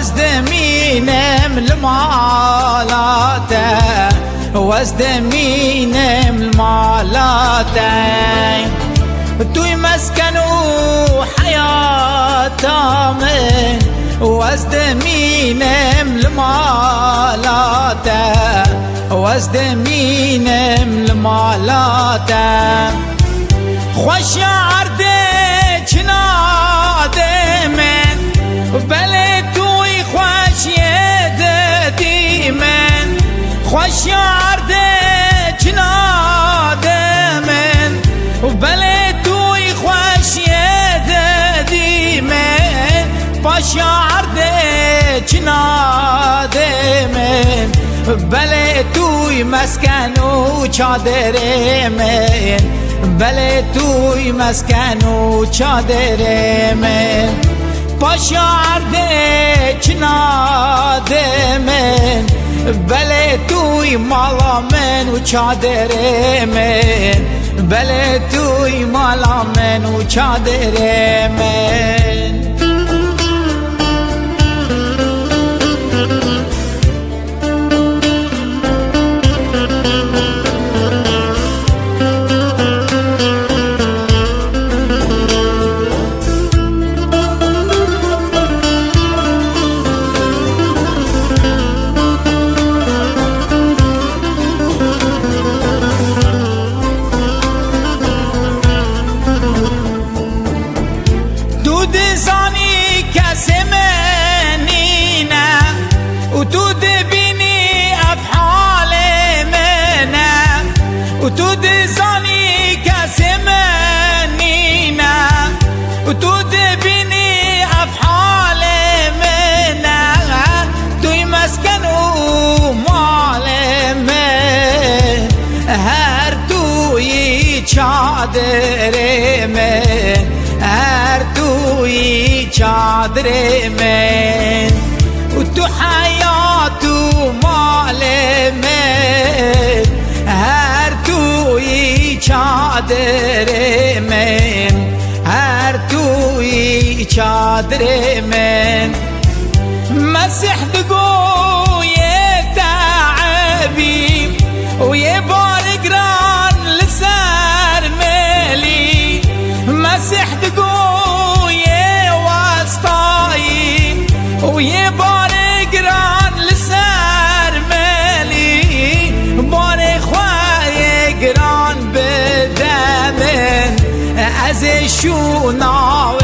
وازدمينم المالاته وازدمينم المالاته توي مسكنوا حياته من وازدمينم المالاته وازدمينم المالاته خوش عردك ناده من بله توی خوش یددی من خوش عردك ناده من بله توی خوش یددی من باش عردك ناده من بله توی مسکن و چادر من بله توی مسکن و چادر من باش عردك ناده من بله توی مالا من و چادر من بله توی مالا من و چادر من زانی کس منینه و تو دبینی افحال منه و تو دزانی کس منینه و تو دبینی افحال منه توی مسکن و مال من هر توی چادر من هر توی چادر من و تو حیات و مال من هر توی چادر من هر توی چادر من مسح دقوی تعبی و یه بار گران لسر ملی مسح دقوی واسطایی و یه بار گران لسر ملی بار خواه گران بدمن از شوناوی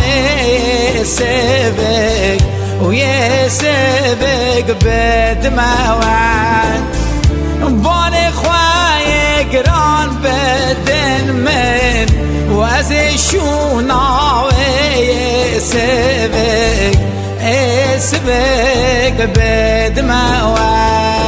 سبک و یه سبک بدموان بار خواه گران بدن من و از شوناوی سبک سبک بدموان